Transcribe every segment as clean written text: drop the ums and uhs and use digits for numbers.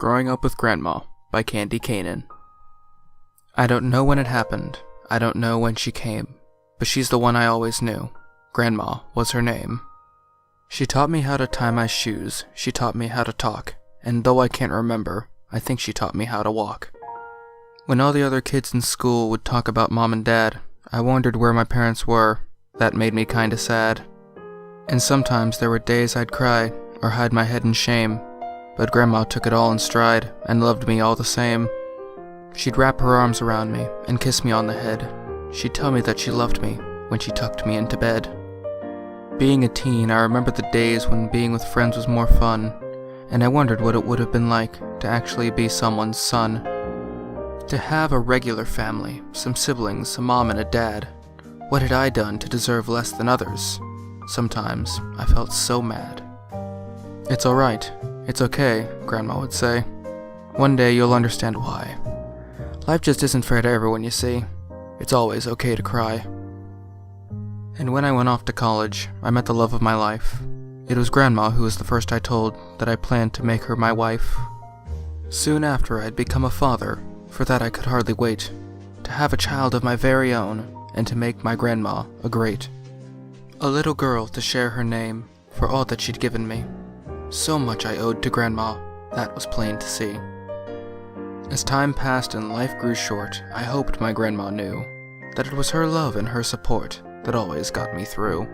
Growing Up with Grandma by Candy Kanin. I don't know when it happened, I don't know when she came, but she's the one I always knew. Grandma was her name. She taught me how to tie my shoes, she taught me how to talk, and though I can't remember, I think she taught me how to walk. When all the other kids in school would talk about Mom and Dad, I wondered where my parents were. That made me kinda sad. And sometimes there were days I'd cry, or hide my head in shame, but Grandma took it all in stride, and loved me all the same. She'd wrap her arms around me, and kiss me on the head. She'd tell me that she loved me, when she tucked me into bed. Being a teen, I remember the days when being with friends was more fun, and I wondered what it would have been like to actually be someone's son. To have a regular family, some siblings, a mom and a dad. What had I done to deserve less than others? Sometimes I felt so mad. It's alright, it's okay, Grandma would say. One day you'll understand why. Life just isn't fair to everyone, you see. It's always okay to cry. And when I went off to college, I met the love of my life. It was Grandma who was the first I told that I planned to make her my wife. Soon after, I'd become a father. For that I could hardly wait. To have a child of my very own, and to make my grandma a great. A little girl to share her name, for all that she'd given me. So much I owed to Grandma, that was plain to see. As time passed and life grew short, I hoped my grandma knew that it was her love and her support that always got me through.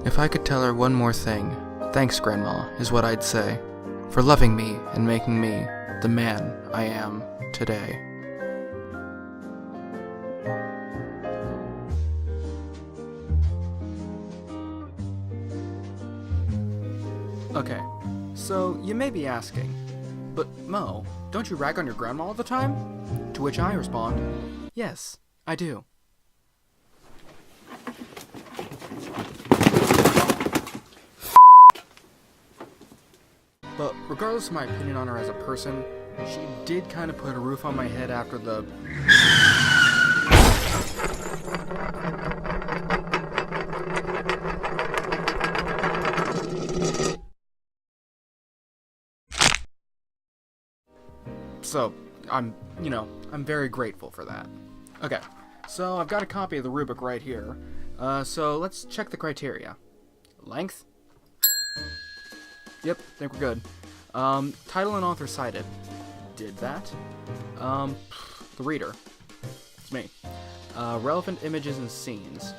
If I could tell her one more thing, thanks Grandma, is what I'd say, for loving me and making me the man I am today. Okay, so you may be asking, but Mo, don't you rag on your grandma all the time? To which I respond, yes, I do. But regardless of my opinion on her as a person, she did kind of put a roof on my head after the... So, I'm very grateful for that. Okay, so I've got a copy of the rubric right here. So let's check the criteria. Length? Yep, think we're good. Title and author cited. Did that. The reader. It's me. Relevant images and scenes.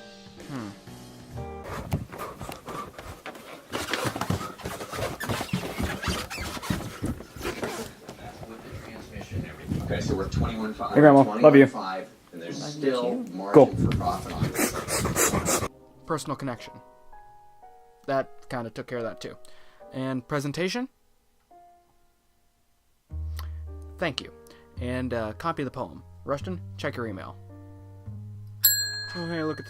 Okay, so we're 21.5. Hey, Grandma. Love you. 21.5, and there's still margin Cool. for profit on this. Personal connection. That kind of took care of that too. And presentation? Thank you. And copy of the poem. Rushton, check your email. Oh, hey, look at the